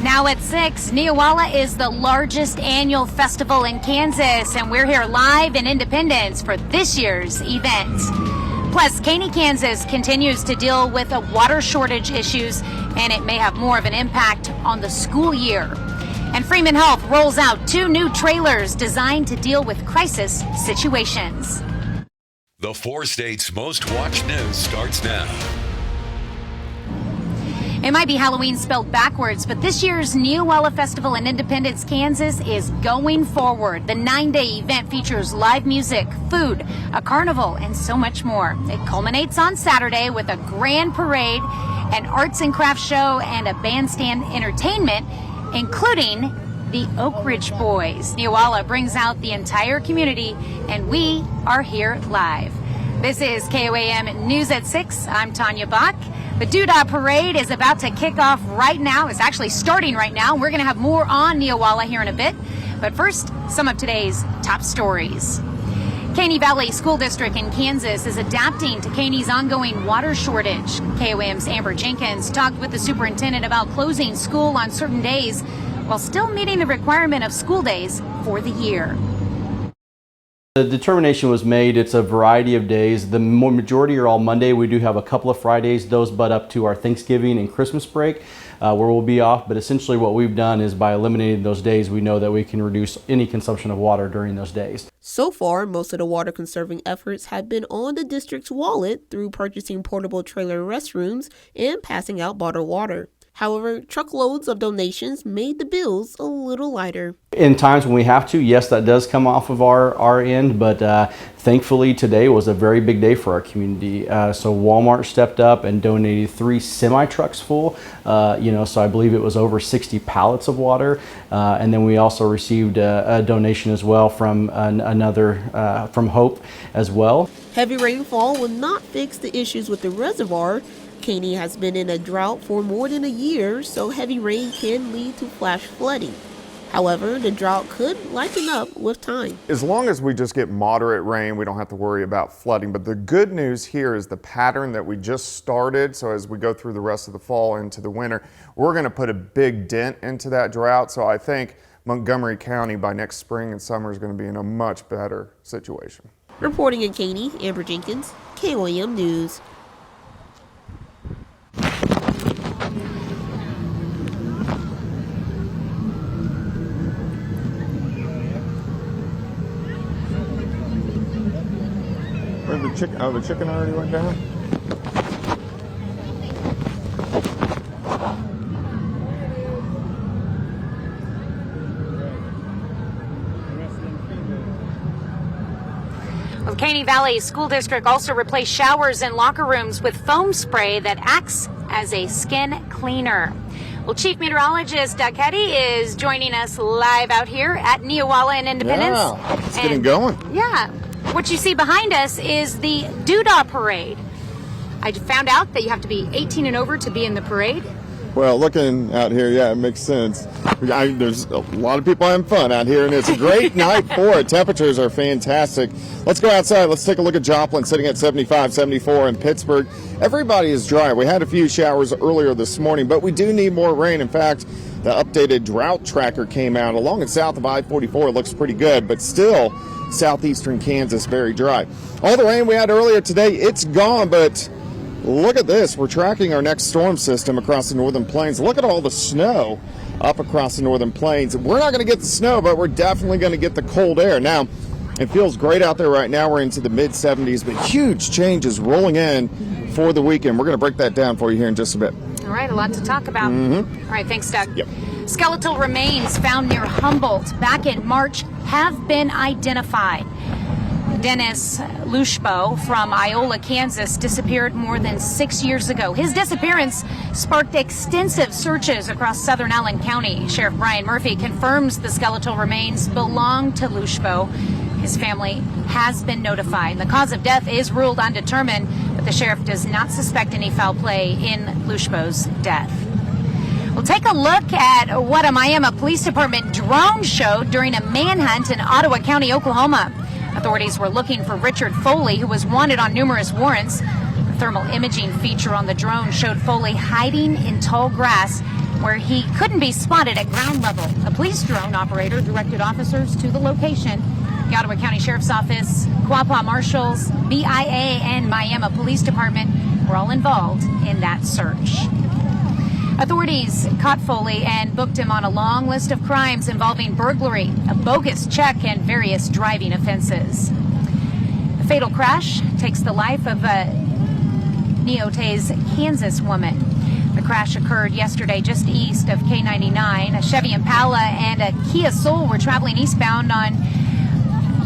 Now at 6, Neowalla is the largest annual festival in Kansas, and we're here live in Independence for this year's event. Plus, Caney, Kansas continues to deal with water shortage issues, and it may have more of an impact on the school year. And Freeman Health rolls out 2 new trailers designed to deal with crisis situations. The 4 states' most watched news starts now. It might be Halloween spelled backwards, but this year's Neowalla Festival in Independence, Kansas is going forward. The 9-day event features live music, food, a carnival, and so much more. It culminates on Saturday with a grand parade, an arts and crafts show, and a bandstand entertainment, including the Oak Ridge Boys. Neowalla brings out the entire community, and we are here live. This is KOAM News at 6. I'm Tanya Bach. The Doodah Parade is about to kick off right now. It's actually starting right now. We're going to have more on Neowalla here in a bit. But first, some of today's top stories. Caney Valley School District in Kansas is adapting to Caney's ongoing water shortage. KOAM's Amber Jenkins talked with the superintendent about closing school on certain days while still meeting the requirement of school days for the year. The determination was made. It's a variety of days. The majority are all Monday. We do have a couple of Fridays. Those butt up to our Thanksgiving and Christmas break where we'll be off. But essentially what we've done is by eliminating those days, we know that we can reduce any consumption of water during those days. So far, most of the water conserving efforts have been on the district's wallet through purchasing portable trailer restrooms and passing out bottled water. However, truckloads of donations made the bills a little lighter. In times when we have to, yes, that does come off of our end, but thankfully today was a very big day for our community. So Walmart stepped up and donated 3 semi-trucks full, so I believe it was over 60 pallets of water. And then we also received a donation as well from from Hope as well. Heavy rainfall will not fix the issues with the reservoir. Caney has been in a drought for more than a year, so heavy rain can lead to flash flooding. However, the drought could lighten up with time. As long as we just get moderate rain, we don't have to worry about flooding. But the good news here is the pattern that we just started. So as we go through the rest of the fall into the winter, we're going to put a big dent into that drought. So I think Montgomery County by next spring and summer is going to be in a much better situation. Reporting in Caney, Amber Jenkins, KOAM News. Where's the chicken? Oh, the chicken already went down? Well, Caney Valley School District also replaced showers and locker rooms with foam spray that acts as a skin cleaner. Well, Chief Meteorologist Doug Hetty is joining us live out here at Neowalla in Independence. Yeah, it's getting going. Yeah. What you see behind us is the Doodah Parade. I found out that you have to be 18 and over to be in the parade. Well, looking out here, yeah, it makes sense. There's a lot of people having fun out here, and it's a great night for it. Temperatures are fantastic. Let's go outside. Let's take a look at Joplin, sitting at 75, 74 in Pittsburgh. Everybody is dry. We had a few showers earlier this morning, but we do need more rain. In fact, the updated drought tracker came out. Along and south of I-44, it looks pretty good, but still southeastern Kansas very dry. All the rain we had earlier today, it's gone, but look at this. We're tracking our next storm system across the northern plains. Look at all the snow up across the northern plains. We're not going to get the snow, but we're definitely going to get the cold air. Now, it feels great out there right now. We're into the mid-70s, but huge changes rolling in for the weekend. We're going to break that down for you here in just a bit. All right, a lot to talk about. All right, thanks, Doug. Yep. Skeletal remains found near Humboldt back in March have been identified. Dennis Lushbo from Iola, Kansas, disappeared more than 6 years ago. His disappearance sparked extensive searches across southern Allen County. Sheriff Brian Murphy confirms the skeletal remains belong to Lushbo. His family has been notified. The cause of death is ruled undetermined, but the sheriff does not suspect any foul play in Lushbo's death. We'll take a look at what a Miami Police Department drone showed during a manhunt in Ottawa County, Oklahoma. Authorities were looking for Richard Foley, who was wanted on numerous warrants. The thermal imaging feature on the drone showed Foley hiding in tall grass where he couldn't be spotted at ground level. A police drone operator directed officers to the location. The Ottawa County Sheriff's Office, Quapaw Marshals, BIA, and Miami Police Department were all involved in that search. Authorities caught Foley and booked him on a long list of crimes involving burglary, a bogus check, and various driving offenses. The fatal crash takes the life of a Neotes, Kansas woman. The crash occurred yesterday just east of K99. A Chevy Impala and a Kia Soul were traveling eastbound on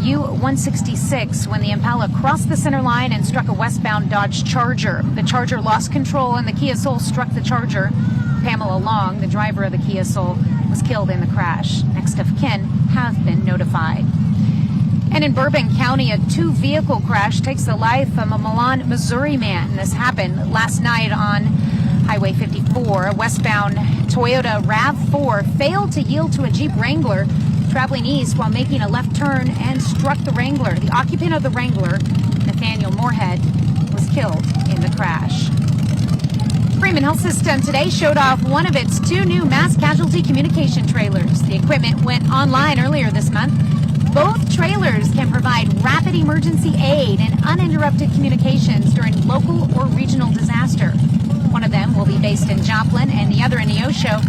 U-166 when the Impala crossed the center line and struck a westbound Dodge Charger. The Charger lost control and the Kia Soul struck the Charger. Pamela Long, the driver of the Kia Soul, was killed in the crash. Next of kin have been notified. And in Bourbon County, a two-vehicle crash takes the life of a Milan, Missouri man. This happened last night on Highway 54. A westbound Toyota RAV4 failed to yield to a Jeep Wrangler traveling east while making a left turn and struck the Wrangler. The occupant of the Wrangler, Nathaniel Moorhead, was killed in the crash. Freeman Health System today showed off one of its two new mass casualty communication trailers. The equipment went online earlier this month. Both trailers can provide rapid emergency aid and uninterrupted communications during local or regional disaster. One of them will be based in Joplin and the other in Neosho.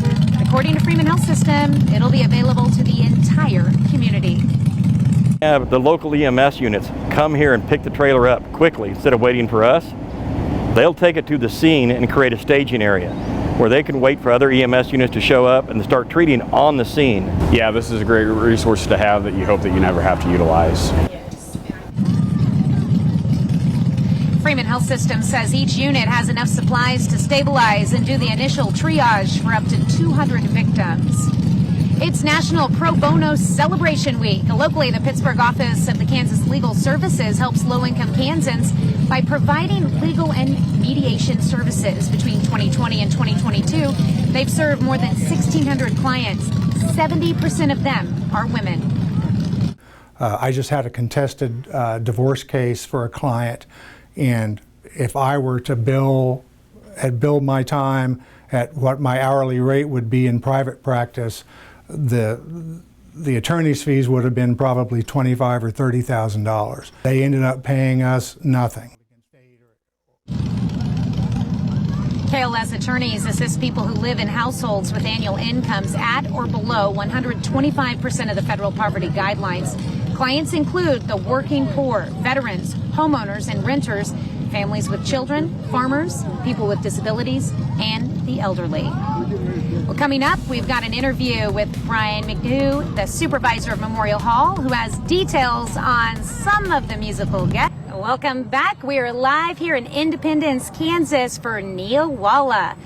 According to Freeman Health System, it'll be available to the entire community. Have the local EMS units come here and pick the trailer up quickly instead of waiting for us. They'll take it to the scene and create a staging area where they can wait for other EMS units to show up and start treating on the scene. Yeah, this is a great resource to have that you hope that you never have to utilize. Freeman Health System says each unit has enough supplies to stabilize and do the initial triage for up to 200 victims. It's National Pro Bono Celebration Week. Locally, the Pittsburgh office of the Kansas Legal Services helps low-income Kansans by providing legal and mediation services. Between 2020 and 2022, they've served more than 1,600 clients. 70% of them are women. I just had a contested divorce case for a client, and if I were to bill my time at what my hourly rate would be in private practice, the attorney's fees would have been probably $25,000 or $30,000. They ended up paying us nothing. KLS attorneys assist people who live in households with annual incomes at or below 125% of the federal poverty guidelines. Clients include the working poor, veterans, homeowners and renters, families with children, farmers, people with disabilities, and the elderly. Well, coming up, we've got an interview with Brian McHugh, the supervisor of Memorial Hall, who has details on some of the musical guests. Welcome back. We are live here in Independence, Kansas for Neowalla.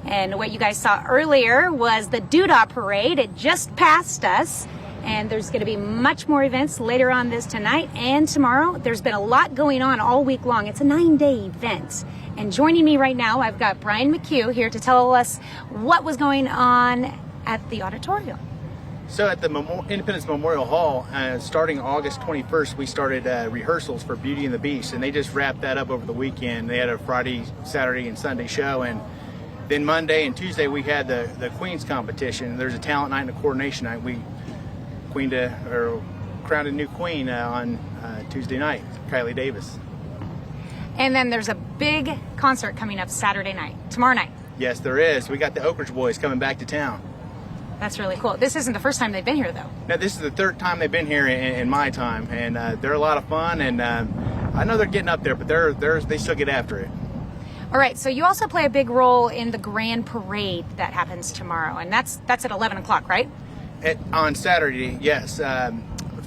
And what you guys saw earlier was the Doodah Parade. It just passed us. And there's going to be much more events later on this tonight and tomorrow. There's been a lot going on all week long. It's a 9-day event. And joining me right now, I've got Brian McHugh here to tell us what was going on at the auditorium. So at the Independence Memorial Hall, starting August 21st, we started rehearsals for Beauty and the Beast, and they just wrapped that up over the weekend. They had a Friday, Saturday, and Sunday show, and then Monday and Tuesday we had the Queen's competition. There's a talent night and a coordination night. We crowned a new queen on Tuesday night, Kylie Davis. And then there's a big concert coming up Saturday night, tomorrow night. Yes, there is. We got the Oak Ridge Boys coming back to town. That's really cool. This isn't the first time they've been here, though. No, this is the third time they've been here in my time, and they're a lot of fun. And I know they're getting up there, but they still get after it. All right. So you also play a big role in the Grand Parade that happens tomorrow, and that's at 11 o'clock, right? On Saturday, yes.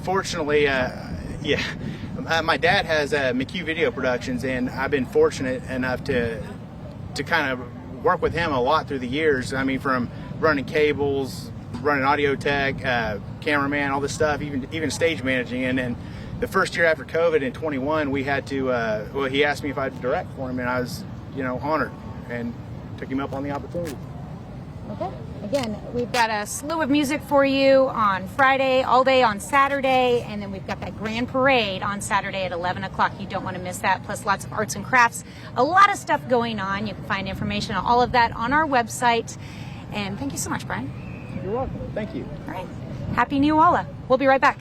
Fortunately, my dad has McHugh Video Productions, and I've been fortunate enough to kind of work with him a lot through the years. I mean, from running cables, running audio tech, cameraman, all this stuff, even stage managing. And then the first year after COVID in 21, we had to, he asked me if I'd direct for him, and I was, honored and took him up on the opportunity. Okay. Again, we've got a slew of music for you on Friday, all day on Saturday, and then we've got that Grand Parade on Saturday at 11 o'clock. You don't want to miss that, plus lots of arts and crafts. A lot of stuff going on. You can find information on all of that on our website. And thank you so much, Brian. You're welcome. Thank you. All right. Happy New Walla. We'll be right back.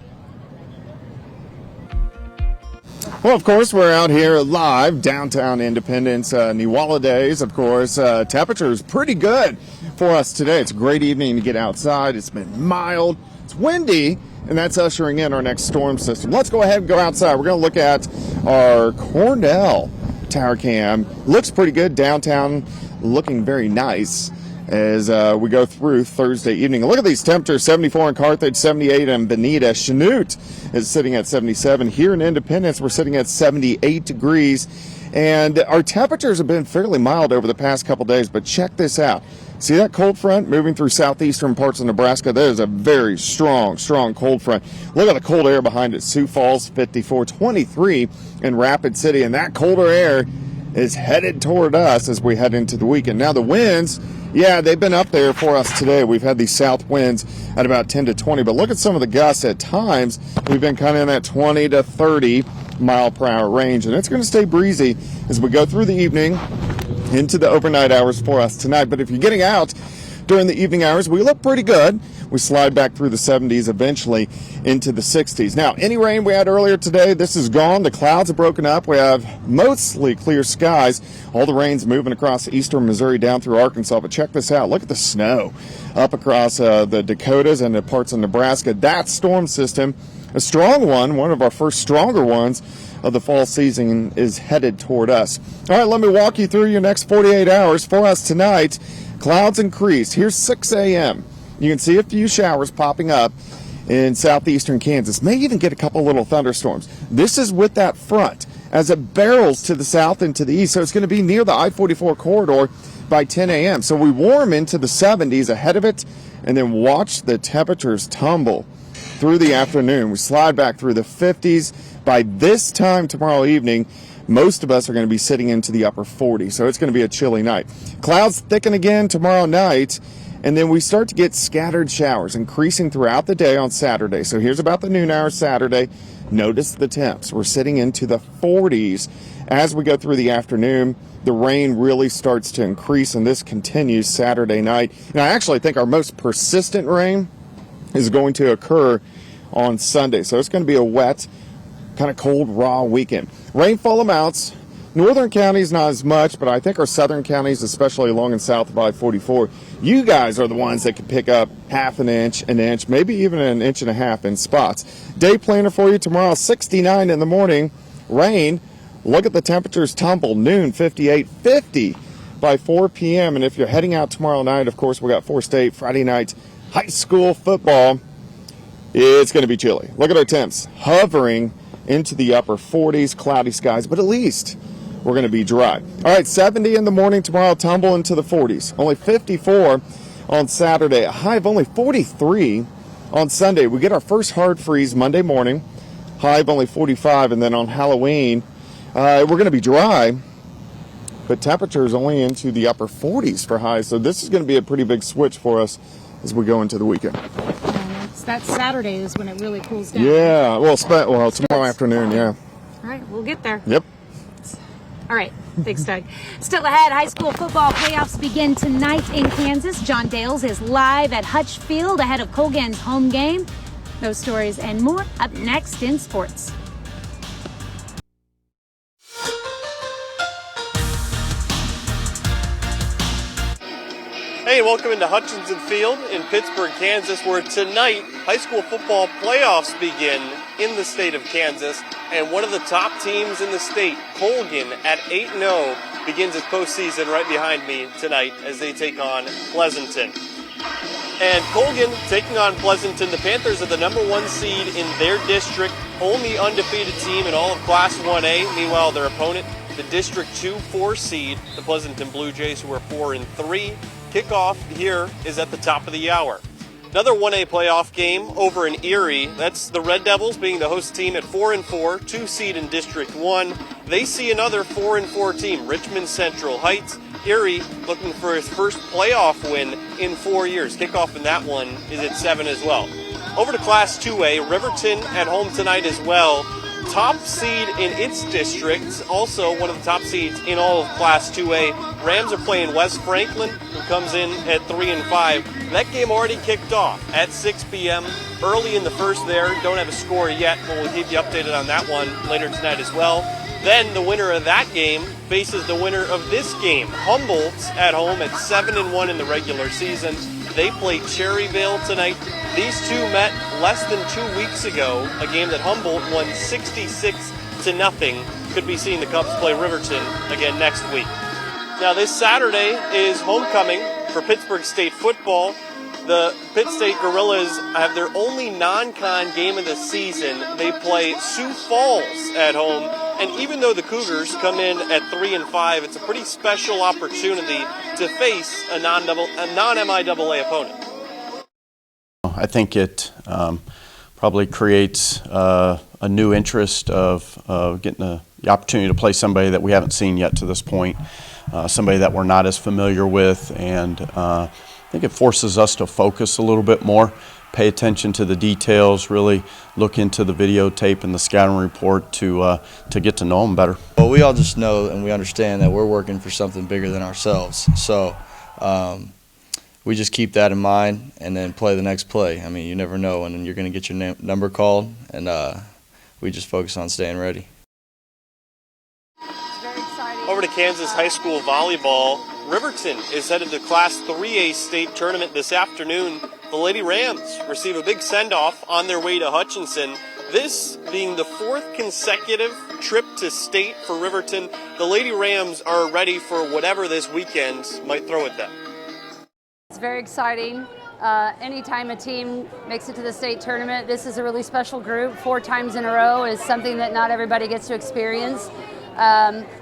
Well, of course, we're out here live, downtown Independence, Newalla days, of course. Temperature is pretty good for us today. It's a great evening to get outside. It's been mild. It's windy, and that's ushering in our next storm system. Let's go ahead and go outside. We're going to look at our Cornell tower cam. Looks pretty good downtown, looking very nice as we go through Thursday evening. Look at these temperatures, 74 in Carthage, 78 in Bonita. Chanute is sitting at 77. Here in Independence, we're sitting at 78 degrees. And our temperatures have been fairly mild over the past couple days, but check this out. See that cold front moving through southeastern parts of Nebraska? That is a very strong cold front. Look at the cold air behind it. Sioux Falls, 54, 23 in Rapid City. And that colder air is headed toward us as we head into the weekend. Now the winds, yeah, they've been up there for us today. We've had these south winds at about 10 to 20, but look at some of the gusts at times. We've been kind of in that 20 to 30 mile per hour range, and it's going to stay breezy as we go through the evening into the overnight hours for us tonight. But if you're getting out during the evening hours, we look pretty good. We slide back through the 70s, eventually into the 60s. Now, any rain we had earlier today, this is gone. The clouds have broken up. We have mostly clear skies. All the rain's moving across eastern Missouri down through Arkansas. But check this out. Look at the snow up across the Dakotas and the parts of Nebraska. That storm system, a strong one of our first stronger ones of the fall season, is headed toward us. All right, let me walk you through your next 48 hours for us tonight. Clouds increase. Here's 6 a.m. You can see a few showers popping up in southeastern Kansas. May even get a couple little thunderstorms. This is with that front as it barrels to the south and to the east. So it's going to be near the I-44 corridor by 10 a.m. So we warm into the 70s ahead of it, and then watch the temperatures tumble through the afternoon. We slide back through the 50s. By this time tomorrow evening, most of us are going to be sitting into the upper 40s. So it's going to be a chilly night. Clouds thicken again tomorrow night. And then we start to get scattered showers increasing throughout the day on Saturday. So here's about the noon hour Saturday. Notice the temps. We're sitting into the 40s as we go through the afternoon. The rain really starts to increase, and this continues Saturday night. And I actually think our most persistent rain is going to occur on Sunday. So it's going to be a wet, kind of cold, raw weekend. Rainfall amounts. Northern counties, not as much, but I think our southern counties, especially along and south of I-44, you guys are the ones that can pick up half an inch, maybe even an inch and a half in spots. Day planner for you tomorrow, 69 in the morning, rain. Look at the temperatures tumble, noon, 58, 50 by 4 p.m. And if you're heading out tomorrow night, of course, we got 4-State Friday night high school football. It's going to be chilly. Look at our temps, hovering into the upper 40s, cloudy skies, but at least we're going to be dry. All right, 70 in the morning tomorrow, tumble into the 40s. Only 54 on Saturday, a high of only 43 on Sunday. We get our first hard freeze Monday morning, high of only 45, and then on Halloween, we're going to be dry, but temperatures only into the upper 40s for highs. So this is going to be a pretty big switch for us as we go into the weekend. That Saturday is when it really cools down. Yeah, well, tomorrow afternoon, yeah. All right, we'll get there. Yep. All right, thanks, Doug. Still ahead, high school football playoffs begin tonight in Kansas. John Dales is live at Hutch Field ahead of Colgan's home game. Those stories and more up next in sports. Hey, welcome into Hutchinson Field in Pittsburgh, Kansas, where tonight high school football playoffs begin in the state of Kansas. And one of the top teams in the state, Colgan, at 8-0, begins its postseason right behind me tonight as they take on Pleasanton. And Colgan taking on Pleasanton. The Panthers are the number 1 seed in their district, only undefeated team in all of Class 1A. Meanwhile, their opponent, the District 2-4 seed, the Pleasanton Blue Jays, who are 4-3. Kickoff here is at the top of the hour. Another 1A playoff game over in Erie. That's the Red Devils being the host team at 4-4, 2 seed in District 1. They see another 4-4 team, Richmond Central Heights. Erie looking for his first playoff win in 4 years. Kickoff in that one is at 7 as well. Over to Class 2A, Riverton at home tonight as well. top seed in its district, also one of the top seeds in all of Class 2A. Rams are playing West Franklin, who comes in at 3-5. That game already kicked off at 6 p.m. early in the first there. Don't have a score yet, but we'll keep you updated on that one later tonight as well. Then the winner of that game faces the winner of this game. Humboldt at home at 7-1 in the regular season. They play Cherryvale tonight. These two met less than 2 weeks ago, a game that Humboldt won 66-0. Could be seeing the Cubs play Riverton again next week. Now this Saturday is homecoming for Pittsburgh State football. The Pitt State Gorillas have their only non-con game of the season. They play Sioux Falls at home. And even though the Cougars come in at 3-5, it's a pretty special opportunity to face a non-MIAA opponent. I think it probably creates a new interest of getting the opportunity to play somebody that we haven't seen yet to this point, somebody that we're not as familiar with, and I think it forces us to focus a little bit more, pay attention to the details, really look into the videotape and the scouting report to get to know them better. Well, we all just know and we understand that we're working for something bigger than ourselves. So we just keep that in mind and then play the next play. I mean, you never know when you're going to get your number called, and we just focus on staying ready. Over to Kansas High School volleyball. Riverton is headed to Class 3A state tournament this afternoon. The Lady Rams receive a big send-off on their way to Hutchinson. This being the fourth consecutive trip to state for Riverton. The Lady Rams are ready for whatever this weekend might throw at them. It's very exciting. Anytime a team makes it to the state tournament, this is a really special group. 4 times in a row is something that not everybody gets to experience.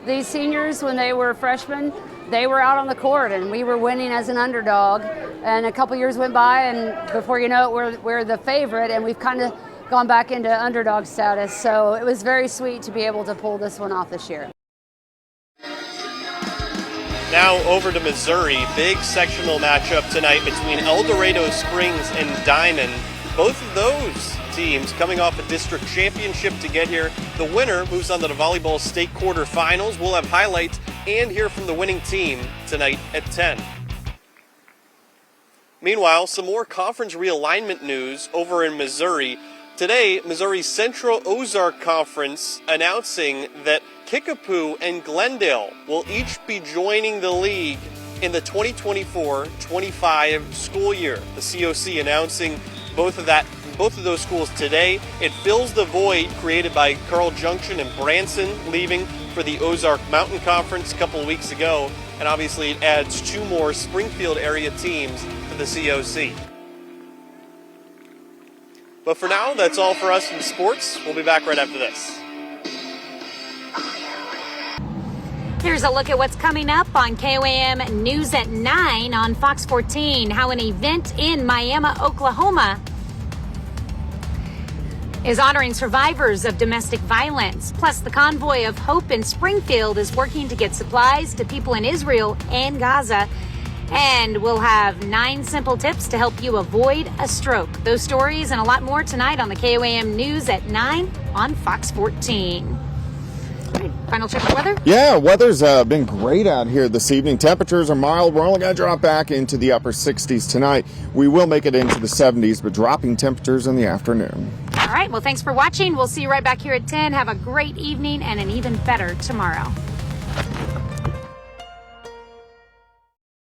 These seniors, when they were freshmen, they were out on the court and we were winning as an underdog. And a couple years went by, and before you know it, we're the favorite, and we've kind of gone back into underdog status. So it was very sweet to be able to pull this one off this year. Now over to Missouri. Big sectional matchup tonight between El Dorado Springs and Diamond. Both of those teams coming off a district championship to get here. The winner moves on to the volleyball state quarterfinals. We'll have highlights and hear from the winning team tonight at 10. Meanwhile, some more conference realignment news over in Missouri. Today, Missouri's Central Ozark Conference announcing that Kickapoo and Glendale will each be joining the league in the 2024-25 school year. The COC announcing both of those schools today. It fills the void created by Carl Junction and Branson leaving for the Ozark Mountain Conference a couple of weeks ago, and obviously it adds 2 more Springfield area teams to the COC. But for now, that's all for us in sports. We'll be back right after this. Here's a look at what's coming up on KOAM News at 9 on Fox 14. How an event in Miami, Oklahoma is honoring survivors of domestic violence. Plus, the Convoy of Hope in Springfield is working to get supplies to people in Israel and Gaza. And we'll have 9 simple tips to help you avoid a stroke. Those stories and a lot more tonight on the KOAM News at 9 on Fox 14. All right, final check of weather? Yeah, weather's been great out here this evening. Temperatures are mild. We're only going to drop back into the upper 60s tonight. We will make it into the 70s, but dropping temperatures in the afternoon. All right, well, thanks for watching. We'll see you right back here at 10. Have a great evening and an even better tomorrow.